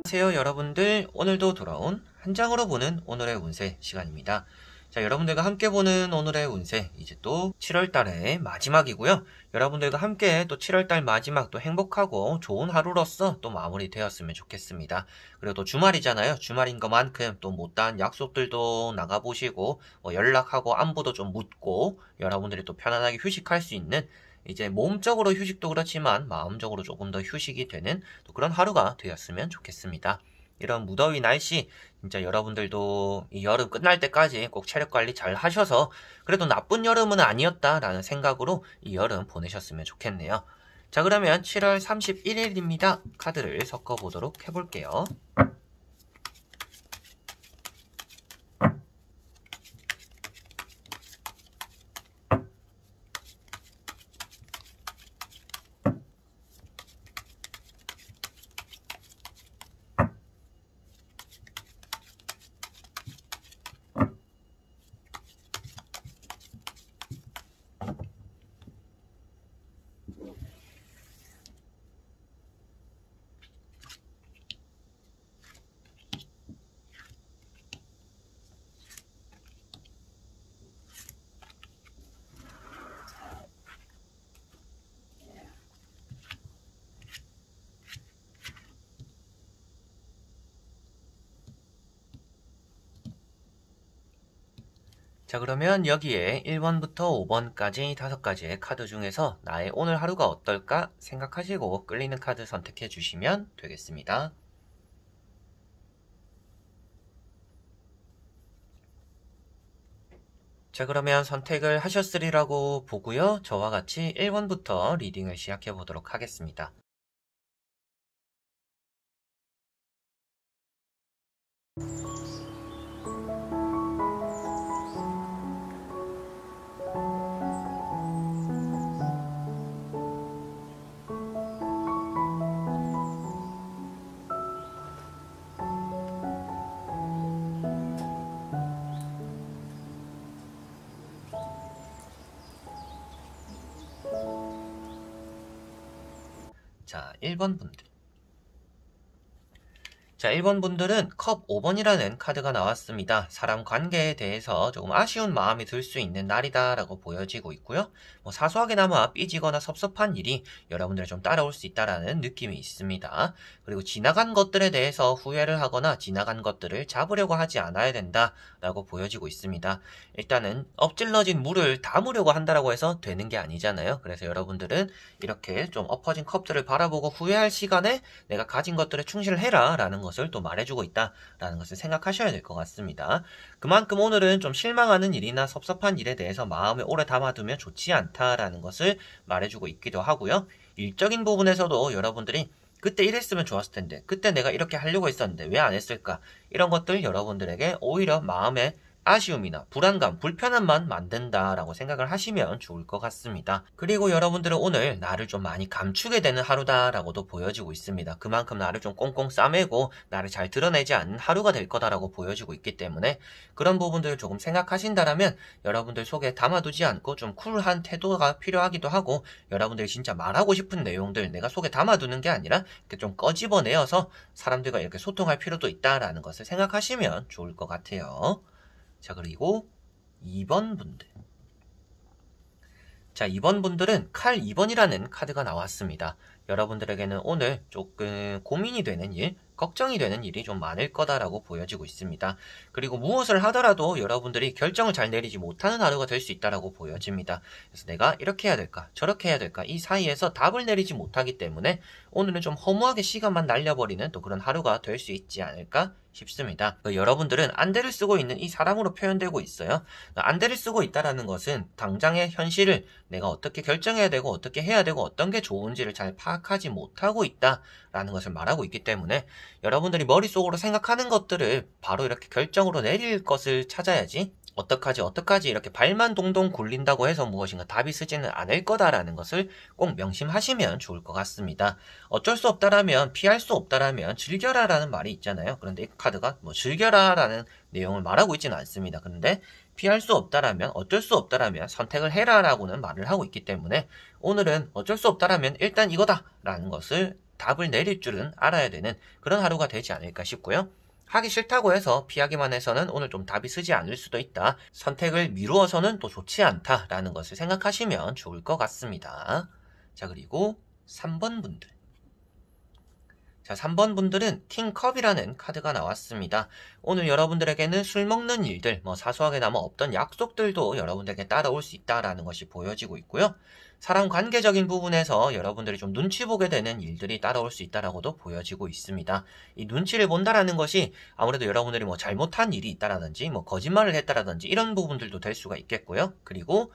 안녕하세요 여러분들, 오늘도 돌아온 한 장으로 보는 오늘의 운세 시간입니다. 자, 여러분들과 함께 보는 오늘의 운세, 이제 또 7월달의 마지막이고요. 여러분들과 함께 또 7월달 마지막 또 행복하고 좋은 하루로서 또 마무리되었으면 좋겠습니다. 그리고 또 주말이잖아요. 주말인 것만큼 또 못다한 약속들도 나가보시고 연락하고 안부도 좀 묻고 여러분들이 또 편안하게 휴식할 수 있는, 이제 몸적으로 휴식도 그렇지만 마음적으로 조금 더 휴식이 되는 또 그런 하루가 되었으면 좋겠습니다. 이런 무더위 날씨, 진짜 여러분들도 이 여름 끝날 때까지 꼭 체력 관리 잘 하셔서 그래도 나쁜 여름은 아니었다라는 생각으로 이 여름 보내셨으면 좋겠네요. 자, 그러면 7월 31일입니다. 카드를 섞어보도록 해볼게요. 자, 그러면 여기에 1번부터 5번까지 5가지의 카드 중에서 나의 오늘 하루가 어떨까 생각하시고 끌리는 카드 선택해 주시면 되겠습니다. 자, 그러면 선택을 하셨으리라고 보고요. 저와 같이 1번부터 리딩을 시작해 보도록 하겠습니다. 자, 1번 분들. 자, 1번 분들은 컵 5번이라는 카드가 나왔습니다. 사람 관계에 대해서 조금 아쉬운 마음이 들 수 있는 날이다라고 보여지고 있고요. 사소하게나마 삐지거나 섭섭한 일이 여러분들에 좀 따라올 수 있다라는 느낌이 있습니다. 그리고 지나간 것들에 대해서 후회를 하거나 지나간 것들을 잡으려고 하지 않아야 된다라고 보여지고 있습니다. 일단은 엎질러진 물을 담으려고 한다라고 해서 되는 게 아니잖아요. 그래서 여러분들은 이렇게 좀 엎어진 컵들을 바라보고 후회할 시간에 내가 가진 것들에 충실을 해라 라는 것을 또 말해주고 있다라는 것을 생각하셔야 될 것 같습니다. 그만큼 오늘은 좀 실망하는 일이나 섭섭한 일에 대해서 마음에 오래 담아두면 좋지 않다라는 것을 말해주고 있기도 하고요. 일적인 부분에서도 여러분들이 그때 이랬으면 좋았을 텐데, 그때 내가 이렇게 하려고 했었는데 왜 안 했을까, 이런 것들 여러분들에게 오히려 마음에 아쉬움이나 불안감, 불편함만 만든다라고 생각을 하시면 좋을 것 같습니다. 그리고 여러분들은 오늘 나를 좀 많이 감추게 되는 하루다라고도 보여지고 있습니다. 그만큼 나를 좀 꽁꽁 싸매고 나를 잘 드러내지 않는 하루가 될 거다라고 보여지고 있기 때문에 그런 부분들을 조금 생각하신다라면 여러분들 속에 담아두지 않고 좀 쿨한 태도가 필요하기도 하고, 여러분들이 진짜 말하고 싶은 내용들 내가 속에 담아두는 게 아니라 이렇게 좀 꺼집어내어서 사람들과 이렇게 소통할 필요도 있다라는 것을 생각하시면 좋을 것 같아요. 자, 그리고 2번 분들. 자, 2번 분들은 칼 2번이라는 카드가 나왔습니다. 여러분들에게는 오늘 조금 고민이 되는 일, 걱정이 되는 일이 좀 많을 거다라고 보여지고 있습니다. 그리고 무엇을 하더라도 여러분들이 결정을 잘 내리지 못하는 하루가 될 수 있다라고 보여집니다. 그래서 내가 이렇게 해야 될까, 저렇게 해야 될까, 이 사이에서 답을 내리지 못하기 때문에 오늘은 좀 허무하게 시간만 날려버리는 또 그런 하루가 될 수 있지 않을까 싶습니다. 여러분들은 안대를 쓰고 있는 이 사람으로 표현되고 있어요. 안대를 쓰고 있다라는 것은 당장의 현실을 내가 어떻게 결정해야 되고 어떻게 해야 되고 어떤 게 좋은지를 잘 파악하지 못하고 있다라는 것을 말하고 있기 때문에 여러분들이 머릿속으로 생각하는 것들을 바로 이렇게 결정으로 내릴 것을 찾아야지, 어떡하지 이렇게 발만 동동 굴린다고 해서 무엇인가 답이 쓰지는 않을 거다라는 것을 꼭 명심하시면 좋을 것 같습니다. 어쩔 수 없다라면, 피할 수 없다라면 즐겨라라는 말이 있잖아요. 그런데 이 카드가 즐겨라라는 내용을 말하고 있지는 않습니다. 그런데 피할 수 없다라면, 어쩔 수 없다라면 선택을 해라라고는 말을 하고 있기 때문에 오늘은 어쩔 수 없다라면 일단 이거다라는 것을 답을 내릴 줄은 알아야 되는 그런 하루가 되지 않을까 싶고요. 하기 싫다고 해서 피하기만 해서는 오늘 좀 답이 쓰지 않을 수도 있다. 선택을 미루어서는 또 좋지 않다라는 것을 생각하시면 좋을 것 같습니다. 자, 그리고 3번 분들. 자, 3번 분들은 킹컵이라는 카드가 나왔습니다. 오늘 여러분들에게는 술 먹는 일들, 사소하게나마 없던 약속들도 여러분들에게 따라올 수 있다라는 것이 보여지고 있고요. 사람 관계적인 부분에서 여러분들이 좀 눈치 보게 되는 일들이 따라올 수 있다라고도 보여지고 있습니다. 이 눈치를 본다라는 것이 아무래도 여러분들이 잘못한 일이 있다라든지 거짓말을 했다라든지 이런 부분들도 될 수가 있겠고요. 그리고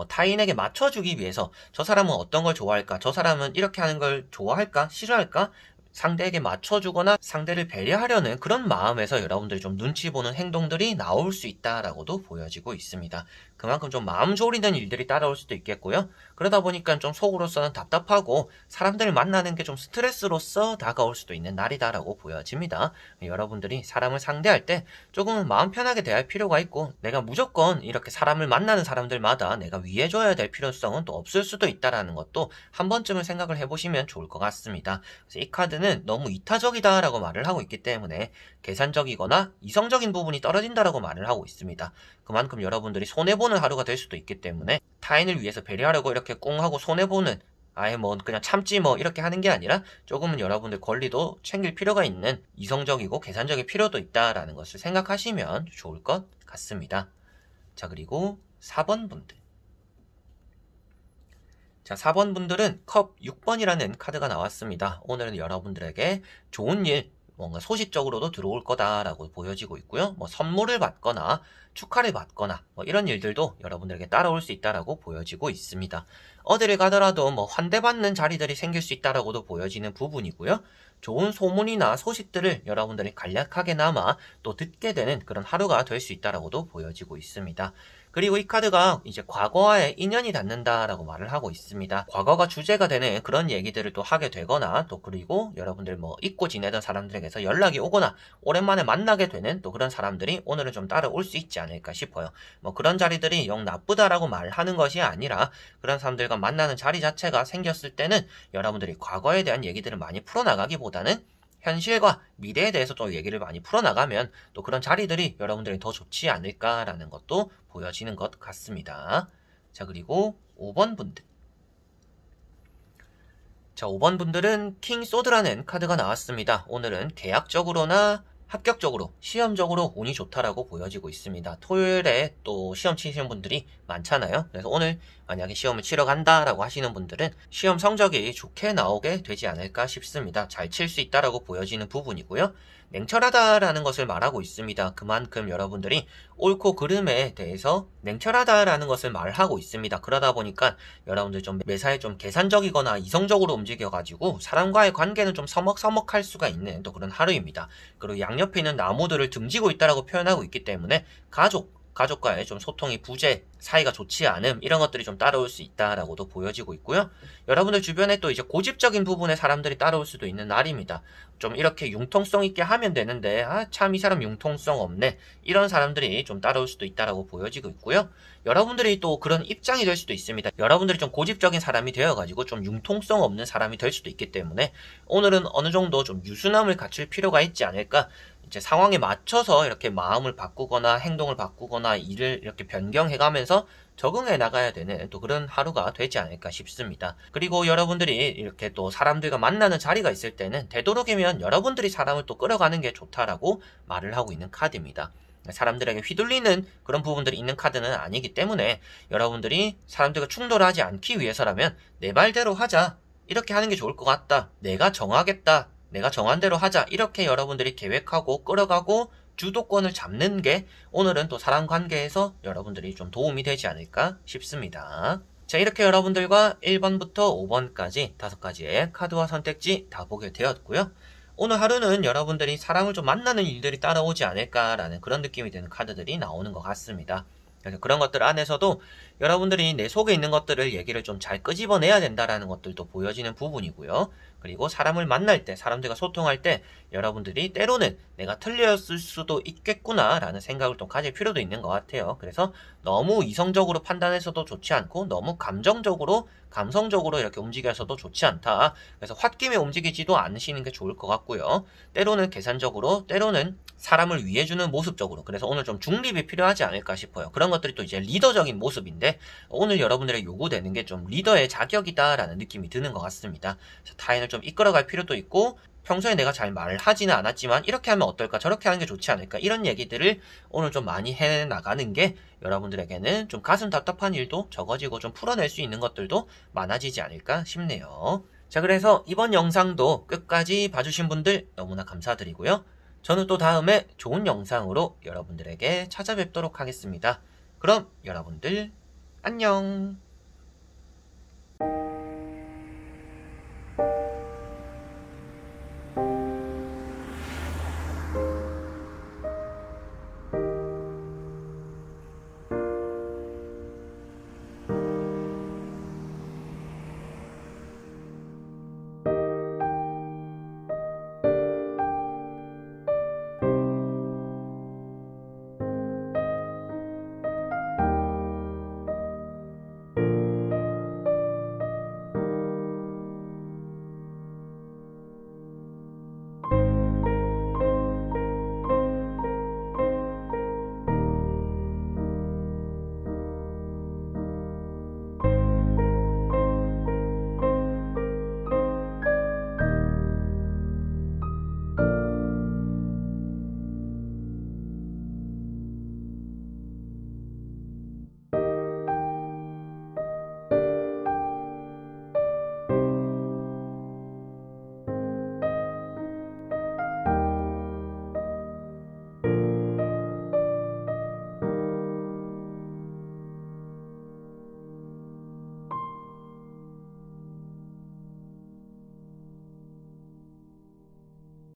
타인에게 맞춰주기 위해서 저 사람은 어떤 걸 좋아할까? 저 사람은 이렇게 하는 걸 좋아할까? 싫어할까? 상대에게 맞춰주거나 상대를 배려하려는 그런 마음에서 여러분들이 좀 눈치 보는 행동들이 나올 수 있다라고도 보여지고 있습니다. 그만큼 좀 마음 졸이는 일들이 따라올 수도 있겠고요. 그러다 보니까 좀 속으로서는 답답하고 사람들을 만나는 게 좀 스트레스로서 다가올 수도 있는 날이다라고 보여집니다. 여러분들이 사람을 상대할 때 조금은 마음 편하게 대할 필요가 있고 내가 무조건 이렇게 사람을 만나는 사람들마다 내가 위해줘야 될 필요성은 또 없을 수도 있다라는 것도 한 번쯤은 생각을 해보시면 좋을 것 같습니다. 그래서 이 카드는 너무 이타적이다라고 말을 하고 있기 때문에 계산적이거나 이성적인 부분이 떨어진다라고 말을 하고 있습니다. 그만큼 여러분들이 손해보는 하루가 될 수도 있기 때문에 타인을 위해서 배려하려고 이렇게 꽁 하고 손해보는 아예 그냥 참지 이렇게 하는 게 아니라 조금은 여러분들 권리도 챙길 필요가 있는 이성적이고 계산적인 필요도 있다라는 것을 생각하시면 좋을 것 같습니다. 자, 그리고 4번 분들. 자, 4번 분들은 컵 6번이라는 카드가 나왔습니다. 오늘은 여러분들에게 좋은 일, 뭔가 소식적으로도 들어올 거다라고 보여지고 있고요. 선물을 받거나 축하를 받거나 이런 일들도 여러분들에게 따라올 수 있다라고 보여지고 있습니다. 어디를 가더라도 환대받는 자리들이 생길 수 있다라고도 보여지는 부분이고요. 좋은 소문이나 소식들을 여러분들이 간략하게나마 또 듣게 되는 그런 하루가 될 수 있다라고도 보여지고 있습니다. 그리고 이 카드가 이제 과거와의 인연이 닿는다라고 말을 하고 있습니다. 과거가 주제가 되는 그런 얘기들을 또 하게 되거나 또 그리고 여러분들 잊고 지내던 사람들에게서 연락이 오거나 오랜만에 만나게 되는 또 그런 사람들이 오늘은 좀 따라올 수 있지 않을까 싶어요. 그런 자리들이 영 나쁘다라고 말하는 것이 아니라 그런 사람들과 만나는 자리 자체가 생겼을 때는 여러분들이 과거에 대한 얘기들을 많이 풀어나가기보다는 현실과 미래에 대해서 또 얘기를 많이 풀어나가면 또 그런 자리들이 여러분들이 더 좋지 않을까라는 것도 보여지는 것 같습니다. 자, 그리고 5번 분들. 자, 5번 분들은 킹 소드라는 카드가 나왔습니다. 오늘은 계약적으로나 합격적으로, 시험적으로 운이 좋다라고 보여지고 있습니다. 토요일에 또 시험 치시는 분들이 많잖아요. 그래서 오늘 만약에 시험을 치러 간다라고 하시는 분들은 시험 성적이 좋게 나오게 되지 않을까 싶습니다. 잘 칠 수 있다라고 보여지는 부분이고요. 냉철하다라는 것을 말하고 있습니다. 그만큼 여러분들이 옳고 그름에 대해서 냉철하다라는 것을 말하고 있습니다. 그러다 보니까 여러분들 좀 매사에 좀 계산적이거나 이성적으로 움직여가지고 사람과의 관계는 좀 서먹서먹할 수가 있는 또 그런 하루입니다. 그리고 양옆에 있는 나무들을 등지고 있다라고 표현하고 있기 때문에 가족과의 좀 소통이 부재, 사이가 좋지 않음 이런 것들이 좀 따라올 수 있다라고도 보여지고 있고요. 여러분들 주변에 또 이제 고집적인 부분에 사람들이 따라올 수도 있는 날입니다. 좀 이렇게 융통성 있게 하면 되는데 참 이 사람 융통성 없네 이런 사람들이 좀 따라올 수도 있다라고 보여지고 있고요. 여러분들이 또 그런 입장이 될 수도 있습니다. 여러분들이 좀 고집적인 사람이 되어가지고 좀 융통성 없는 사람이 될 수도 있기 때문에 오늘은 어느 정도 좀 유순함을 갖출 필요가 있지 않을까. 이제 상황에 맞춰서 이렇게 마음을 바꾸거나 행동을 바꾸거나 일을 이렇게 변경해가면서 적응해 나가야 되는 또 그런 하루가 되지 않을까 싶습니다. 그리고 여러분들이 이렇게 또 사람들과 만나는 자리가 있을 때는 되도록이면 여러분들이 사람을 또 끌어가는 게 좋다라고 말을 하고 있는 카드입니다. 사람들에게 휘둘리는 그런 부분들이 있는 카드는 아니기 때문에 여러분들이 사람들과 충돌하지 않기 위해서라면 내 말대로 하자. 이렇게 하는 게 좋을 것 같다. 내가 정하겠다. 내가 정한 대로 하자. 이렇게 여러분들이 계획하고 끌어가고 주도권을 잡는 게 오늘은 또 사람 관계에서 여러분들이 좀 도움이 되지 않을까 싶습니다. 자, 이렇게 여러분들과 1번부터 5번까지 5가지의 카드와 선택지 다 보게 되었고요. 오늘 하루는 여러분들이 사람을 좀 만나는 일들이 따라오지 않을까라는 그런 느낌이 드는 카드들이 나오는 것 같습니다. 그래서 그런 것들 안에서도 여러분들이 내 속에 있는 것들을 얘기를 좀 잘 끄집어내야 된다라는 것들도 보여지는 부분이고요. 그리고 사람을 만날 때, 사람들과 소통할 때 여러분들이 때로는 내가 틀렸을 수도 있겠구나 라는 생각을 좀 가질 필요도 있는 것 같아요. 그래서 너무 이성적으로 판단해서도 좋지 않고 너무 감정적으로 감성적으로 이렇게 움직여서도 좋지 않다. 그래서 홧김에 움직이지도 않으시는 게 좋을 것 같고요. 때로는 계산적으로, 때로는 사람을 위해주는 모습적으로. 그래서 오늘 좀 중립이 필요하지 않을까 싶어요. 그런 것들이 또 이제 리더적인 모습인데 오늘 여러분들의 요구되는 게 좀 리더의 자격이다라는 느낌이 드는 것 같습니다. 그래서 타인을 좀 이끌어갈 필요도 있고 평소에 내가 잘 말을 하지는 않았지만 이렇게 하면 어떨까 저렇게 하는 게 좋지 않을까 이런 얘기들을 오늘 좀 많이 해나가는 게 여러분들에게는 좀 가슴 답답한 일도 적어지고 좀 풀어낼 수 있는 것들도 많아지지 않을까 싶네요. 자, 그래서 이번 영상도 끝까지 봐주신 분들 너무나 감사드리고요. 저는 또 다음에 좋은 영상으로 여러분들에게 찾아뵙도록 하겠습니다. 그럼 여러분들 안녕.